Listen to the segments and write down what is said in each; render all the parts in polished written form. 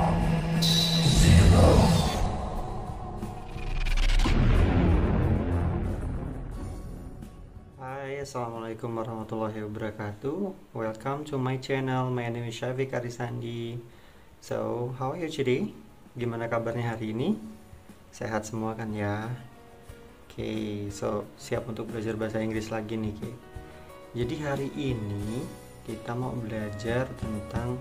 Hai, assalamualaikum warahmatullahi wabarakatuh. Welcome to my channel. My name is Syafiq Arisandi. So, how are you today? Gimana kabarnya hari ini? Sehat semua kan ya? Oke, so siap untuk belajar bahasa Inggris lagi nih, Ki. Jadi hari ini kita mau belajar tentang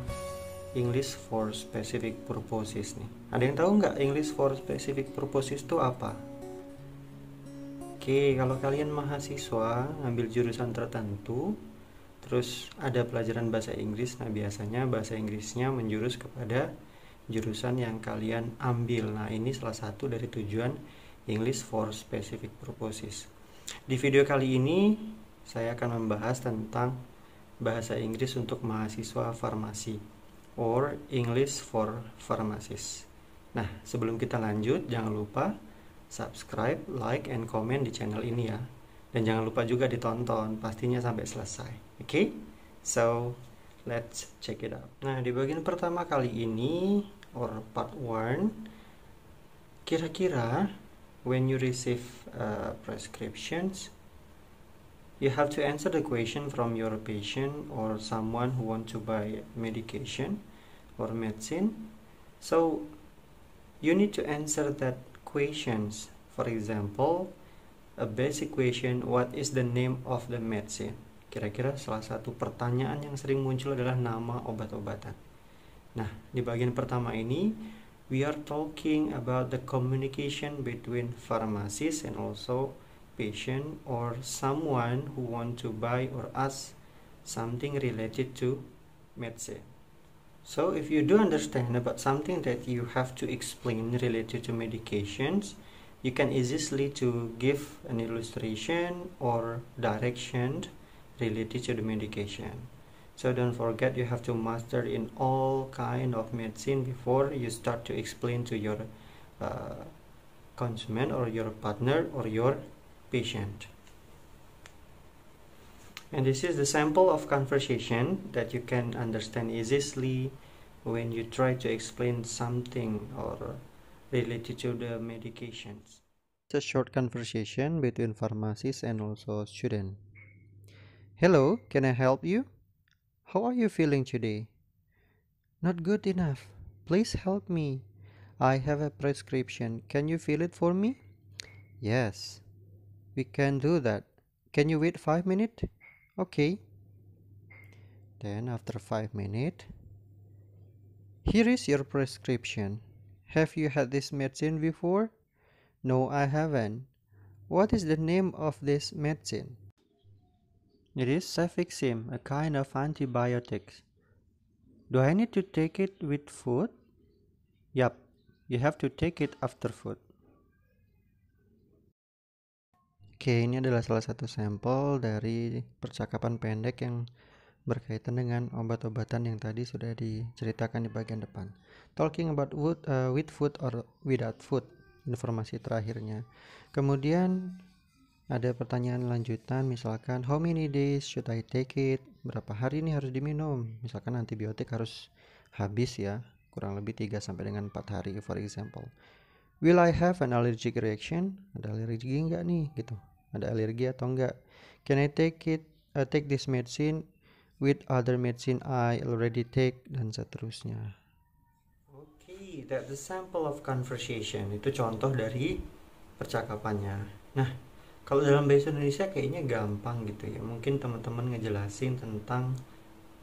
English for specific purposes nih. Ada yang tahu nggak English for specific purposes itu apa? Oke, kalau kalian mahasiswa ngambil jurusan tertentu, terus ada pelajaran bahasa Inggris, nah biasanya bahasa Inggrisnya menjurus kepada jurusan yang kalian ambil. Nah, ini salah satu dari tujuan English for specific purposes. Di video kali ini, saya akan membahas tentang bahasa Inggris untuk mahasiswa farmasi, or English for pharmacists. Nah, sebelum kita lanjut, jangan lupa subscribe, like, and comment di channel ini ya. Dan jangan lupa juga ditonton, pastinya sampai selesai. Oke? So, let's check it out. Nah, di bagian pertama kali ini, or part 1, kira-kira when you receive prescriptions, you have to answer the question from your patient or someone who want to buy medication or medicine. So, you need to answer that questions. For example, a basic question, what is the name of the medicine? Kira-kira salah satu pertanyaan yang sering muncul adalah nama obat-obatan. Nah, di bagian pertama ini, we are talking about the communication between pharmacist and also patient or someone who want to buy or ask something related to medicine. So if you do understand about something that you have to explain related to medications, you can easily to give an illustration or direction related to the medication. So don't forget, you have to master in all kind of medicine before you start to explain to your consumer or your partner or your patient. And this is the sample of conversation that you can understand easily when you try to explain something or related to the medications. It's a short conversation between pharmacist and also student. Hello, can I help you? How are you feeling today? Not good enough. Please help me. I have a prescription. Can you fill it for me? Yes, we can do that. Can you wait 5 minutes? Okay. Then after 5 minutes, here is your prescription. Have you had this medicine before? No, I haven't. What is the name of this medicine? It is Cefixime, a kind of antibiotics. Do I need to take it with food? Yup, you have to take it after food. Oke, ini adalah salah satu sampel dari percakapan pendek yang berkaitan dengan obat-obatan yang tadi sudah diceritakan di bagian depan. Talking about food, with food or without food, informasi terakhirnya. Kemudian ada pertanyaan lanjutan, misalkan how many days should I take it? Berapa hari ini harus diminum? Misalkan antibiotik harus habis ya, kurang lebih 3 sampai dengan 4 hari for example. Will I have an allergic reaction? Ada alergi enggak nih gitu? Ada alergi atau enggak? Can I take this medicine with other medicine I already take, dan seterusnya. Okay, that's the sample of conversation. Itu contoh dari percakapannya. Nah, kalau dalam bahasa Indonesia kayaknya gampang gitu ya. Mungkin teman-teman ngejelasin tentang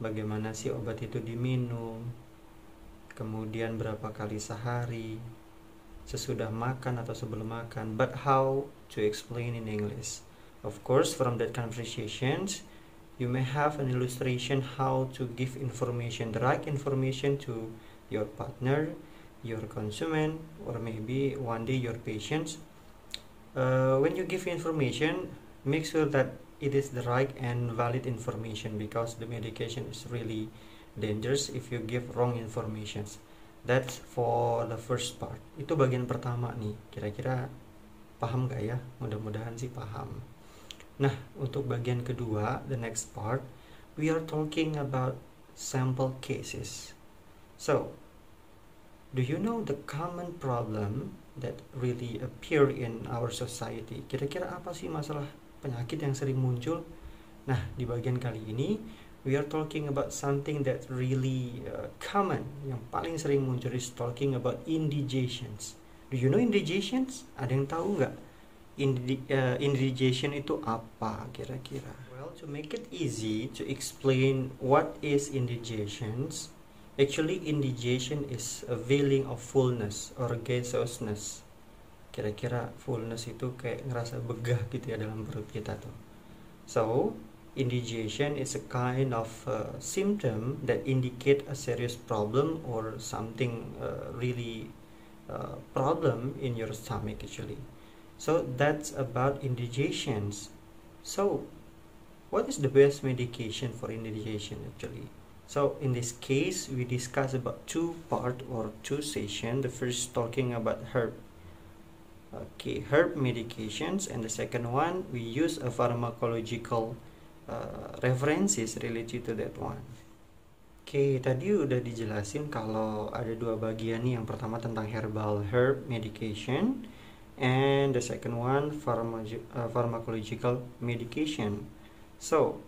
bagaimana sih obat itu diminum, kemudian berapa kali sehari, sesudah makan atau sebelum makan. But how to explain in English? Of course, from that conversations, you may have an illustration how to give information, the right information to your partner, your consumer, or maybe one day your patients. When you give information, make sure that it is the right and valid information, because the medication is really dangerous if you give wrong informations. That's for the first part. Itu bagian pertama nih. Kira-kira paham gak ya? Mudah-mudahan sih paham. Nah, untuk bagian kedua, the next part, we are talking about sample cases. So, Do you know the common problem that really appear in our society? Kira-kira apa sih masalah penyakit yang sering muncul? Nah, di bagian kali ini we are talking about something that really common, yang paling sering muncul is talking about indigestions. Do you know indigestions? Ada yang tahu nggak? Indigestion itu apa kira-kira? Well, to make it easy to explain what is indigestions, actually indigestion is a feeling of fullness or gaseousness. Kira-kira fullness itu kayak ngerasa begah gitu ya dalam perut kita tuh. So, indigestion is a kind of symptom that indicate a serious problem or something really problem in your stomach actually. So that's about indigestions. So what is the best medication for indigestion actually? So in this case we discuss about two part or two session. The first talking about herb medications, and the second one we use a pharmacological references related to that one. Tadi udah dijelasin kalau ada dua bagian nih. Yang pertama tentang herb medication, and the second one pharmacological medication. So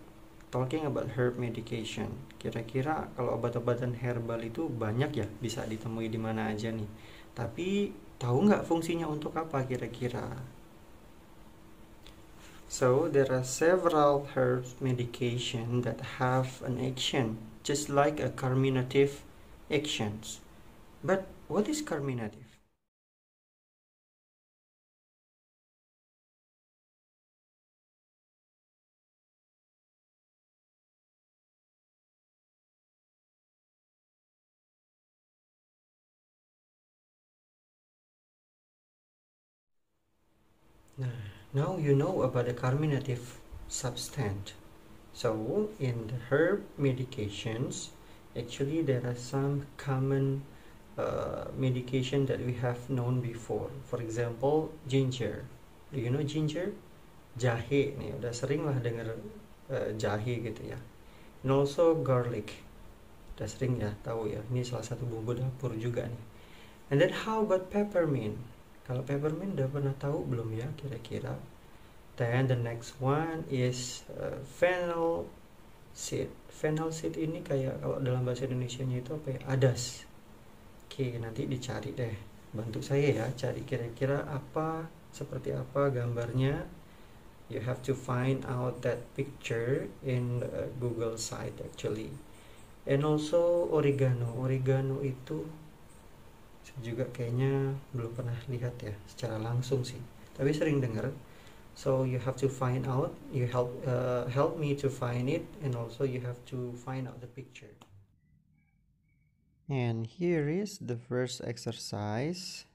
talking about herb medication, kira-kira kalau obat-obatan herbal itu banyak ya, bisa ditemui di mana aja nih. Tapi tahu nggak fungsinya untuk apa kira-kira? So there are several herb medication that have an action just like a carminative actions. But what is carminative? Now you know about the carminative substance. So in the herb medications, actually there are some common medication that we have known before. For example, ginger. Do you know ginger? Jahe nih, udah sering lah dengar jahe gitu ya. And also garlic. Udah sering ya tahu ya. Ini salah satu bumbu dapur juga nih. And then how about peppermint? Kalau peppermint udah pernah tahu belum ya kira-kira? Then the next one is fennel seed. Fennel seed ini kayak kalau dalam bahasa Indonesianya itu apa ya? Adas. Nanti dicari deh. Bantu saya ya, cari kira-kira apa, seperti apa gambarnya. You have to find out that picture in Google site actually. And also oregano. Oregano itu juga kayaknya belum pernah lihat ya secara langsung sih, tapi sering dengar. So you have to find out, you help me to find it, and also you have to find out the picture. And here is the first exercise.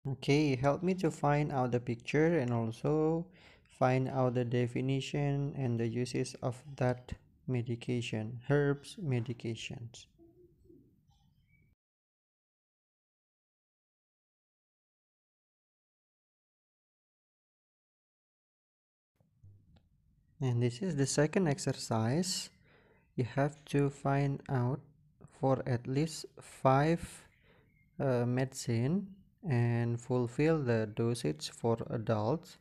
Help me to find out the picture and also find out the definition and the uses of that medication, herbs medications. And this is the second exercise. You have to find out for at least 5 medicine and fulfill the dosage for adults,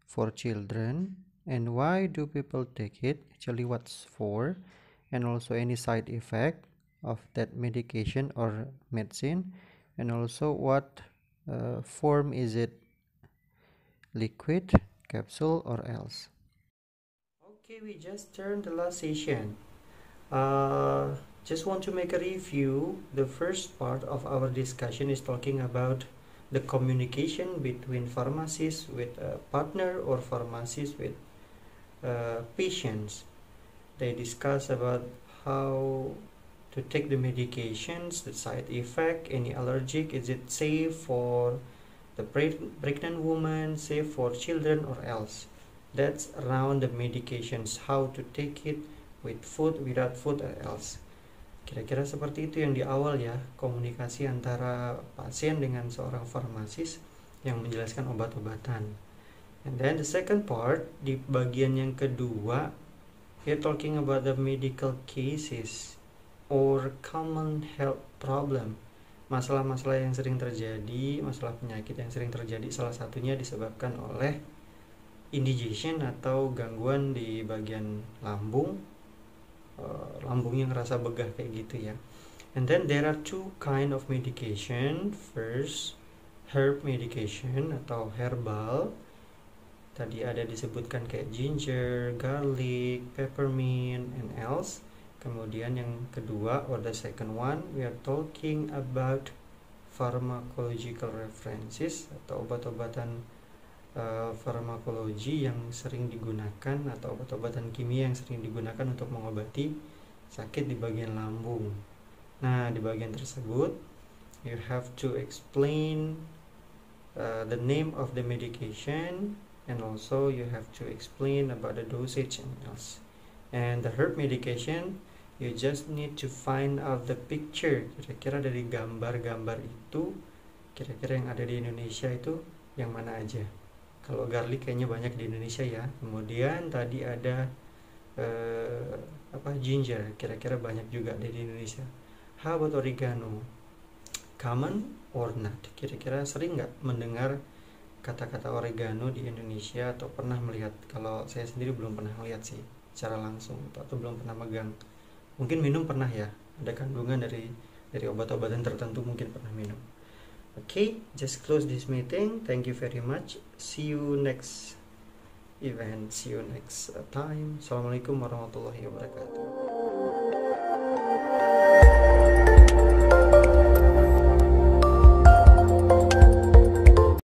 for children, and why do people take it, actually what's for, and also any side effect of that medication or medicine, and also what form is it, liquid, capsule, or else. We just turned the last session. Just want to make a review. The first part of our discussion is talking about the communication between pharmacists with a partner or pharmacists with patients. They discuss about how to take the medications, the side effect, any allergic, is it safe for the pregnant woman, safe for children, or else. That's around the medications, how to take it with food, without food, or else. Kira-kira seperti itu yang di awal ya, komunikasi antara pasien dengan seorang farmasis yang menjelaskan obat-obatan. And then the second part, di bagian yang kedua, we're talking about the medical cases or common health problem masalah-masalah yang sering terjadi, masalah penyakit yang sering terjadi, salah satunya disebabkan oleh indigestion atau gangguan di bagian lambung, lambungnya ngerasa begah kayak gitu ya. And then there are two kind of medication. First, herb medication atau herbal. Tadi ada disebutkan kayak ginger, garlic, peppermint, and else. Kemudian yang kedua, or the second one, we are talking about pharmacological references atau obat-obatan farmakologi yang sering digunakan atau obat-obatan kimia yang sering digunakan untuk mengobati sakit di bagian lambung. Nah, di bagian tersebut you have to explain the name of the medication, and also you have to explain about the dosage and else. And the herb medication, you just need to find out the picture. Kira-kira dari gambar-gambar itu, kira-kira yang ada di Indonesia itu yang mana aja. Kalau garlic kayaknya banyak di Indonesia ya. Kemudian tadi ada ginger, kira-kira banyak juga di Indonesia. How about oregano? Common or not? Kira-kira sering nggak mendengar kata-kata oregano di Indonesia atau pernah melihat? Kalau saya sendiri belum pernah melihat sih secara langsung atau belum pernah megang. Mungkin minum pernah ya, ada kandungan dari obat-obatan tertentu mungkin pernah minum. Okay, just close this meeting. Thank you very much. See you next event. See you next time. Assalamualaikum warahmatullahi wabarakatuh.